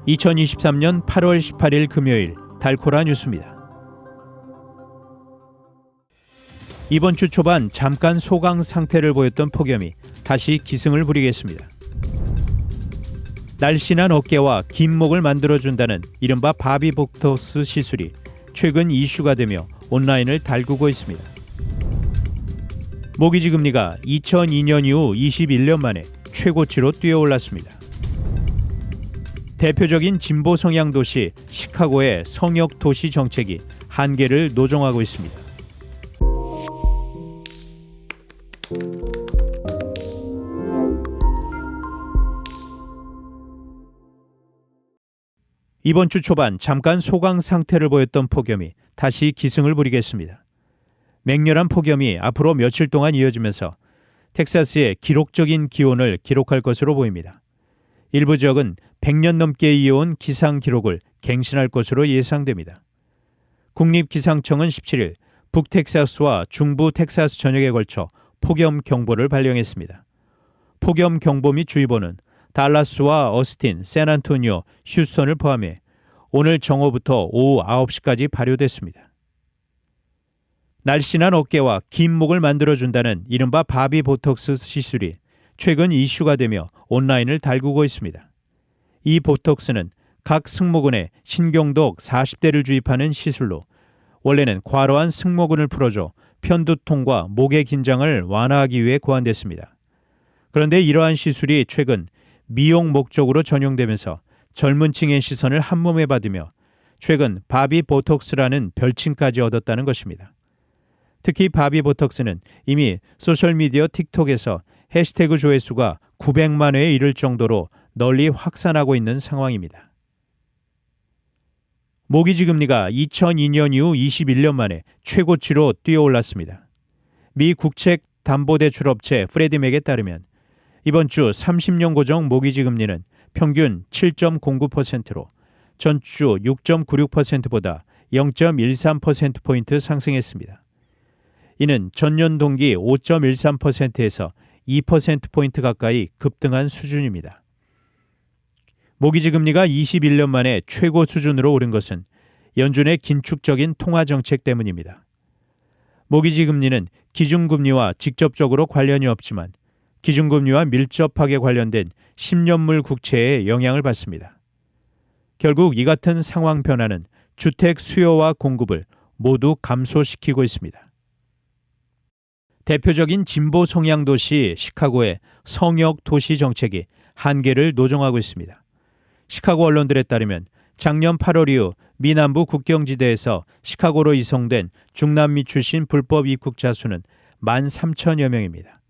2023년 8월 18일 금요일 달코라 뉴스입니다. 이번 주 초반 잠깐 소강 상태를 보였던 폭염이 다시 기승을 부리겠습니다. 날씬한 어깨와 긴 목을 만들어준다는 이른바 바비보톡스 시술이 최근 이슈가 되며 온라인을 달구고 있습니다. 모기지 금리가 2002년 이후 21년 만에 최고치로 뛰어올랐습니다. 대표적인 진보 성향 도시 시카고의 성역 도시 정책이 한계를 노정하고 있습니다. 이번 주 초반 잠깐 소강 상태를 보였던 폭염이 다시 기승을 부리겠습니다. 맹렬한 폭염이 앞으로 며칠 동안 이어지면서 텍사스의 기록적인 기온을 기록할 것으로 보입니다. 일부 지역은 100년 넘게 이어온 기상 기록을 갱신할 것으로 예상됩니다. 국립기상청은 17일 북텍사스와 중부 텍사스 전역에 걸쳐 폭염 경보를 발령했습니다. 폭염 경보 및 주의보는 달라스와 어스틴, 샌안토니오, 휴스턴을 포함해 오늘 정오부터 오후 9시까지 발효됐습니다. 날씬한 어깨와 긴 목을 만들어준다는 이른바 바비보톡스 시술이 최근 이슈가 되며 온라인을 달구고 있습니다. 이 보톡스는 각 승모근에 신경독 40대를 주입하는 시술로 원래는 과로한 승모근을 풀어줘 편두통과 목의 긴장을 완화하기 위해 고안됐습니다. 그런데 이러한 시술이 최근 미용 목적으로 전용되면서 젊은 층의 시선을 한몸에 받으며 최근 바비보톡스라는 별칭까지 얻었다는 것입니다. 특히 바비보톡스는 이미 소셜미디어 틱톡에서 해시태그 조회수가 900만 회에 이를 정도로 널리 확산하고 있는 상황입니다. 모기지 금리가 2002년 이후 21년 만에 최고치로 뛰어올랐습니다. 미 국책담보대출업체 프레디맥에 따르면 이번 주 30년 고정 모기지 금리는 평균 7.09%로 전주 6.96%보다 0.13%포인트 상승했습니다. 이는 전년 동기 5.13%에서 2%포인트 가까이 급등한 수준입니다. 모기지 금리가 21년 만에 최고 수준으로 오른 것은 연준의 긴축적인 통화 정책 때문입니다. 모기지 금리는 기준금리와 직접적으로 관련이 없지만 기준금리와 밀접하게 관련된 10년물 국채에 영향을 받습니다. 결국 이 같은 상황 변화는 주택 수요와 공급을 모두 감소시키고 있습니다. 대표적인 진보 성향 도시 시카고의 성역 도시 정책이 한계를 노정하고 있습니다. 시카고 언론들에 따르면 작년 8월 이후 미 남부 국경지대에서 시카고로 이송된 중남미 출신 불법 입국자 수는 13,000여 명입니다.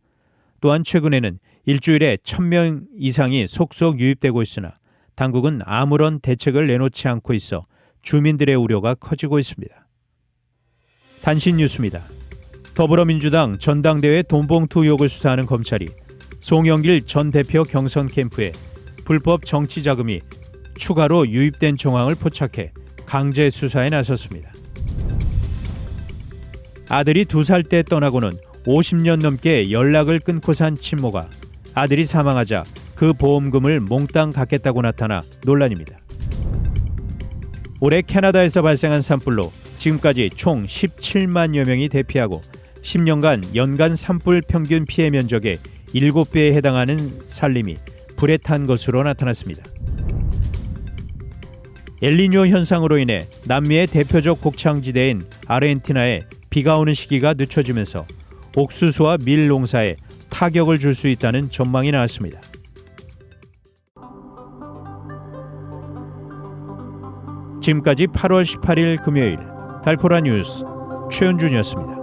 또한 최근에는 일주일에 1,000명 이상이 속속 유입되고 있으나 당국은 아무런 대책을 내놓지 않고 있어 주민들의 우려가 커지고 있습니다. 단신 뉴스입니다. 더불어민주당 전당대회 돈봉투 의혹을 수사하는 검찰이 송영길 전 대표 경선 캠프에 불법 정치 자금이 추가로 유입된 정황을 포착해 강제 수사에 나섰습니다. 아들이 2살 때 떠나고는 50년 넘게 연락을 끊고 산 친모가 아들이 사망하자 그 보험금을 몽땅 갚겠다고 나타나 논란입니다. 올해 캐나다에서 발생한 산불로 지금까지 총 17만여 명이 대피하고 10년간 연간 산불 평균 피해 면적의 7배에 해당하는 산림이 불에 탄 것으로 나타났습니다. 엘니뇨 현상으로 인해 남미의 대표적 곡창지대인 아르헨티나에 비가 오는 시기가 늦춰지면서 옥수수와 밀 농사에 타격을 줄 수 있다는 전망이 나왔습니다. 지금까지 8월 18일 금요일 달코라 뉴스 최은준이었습니다.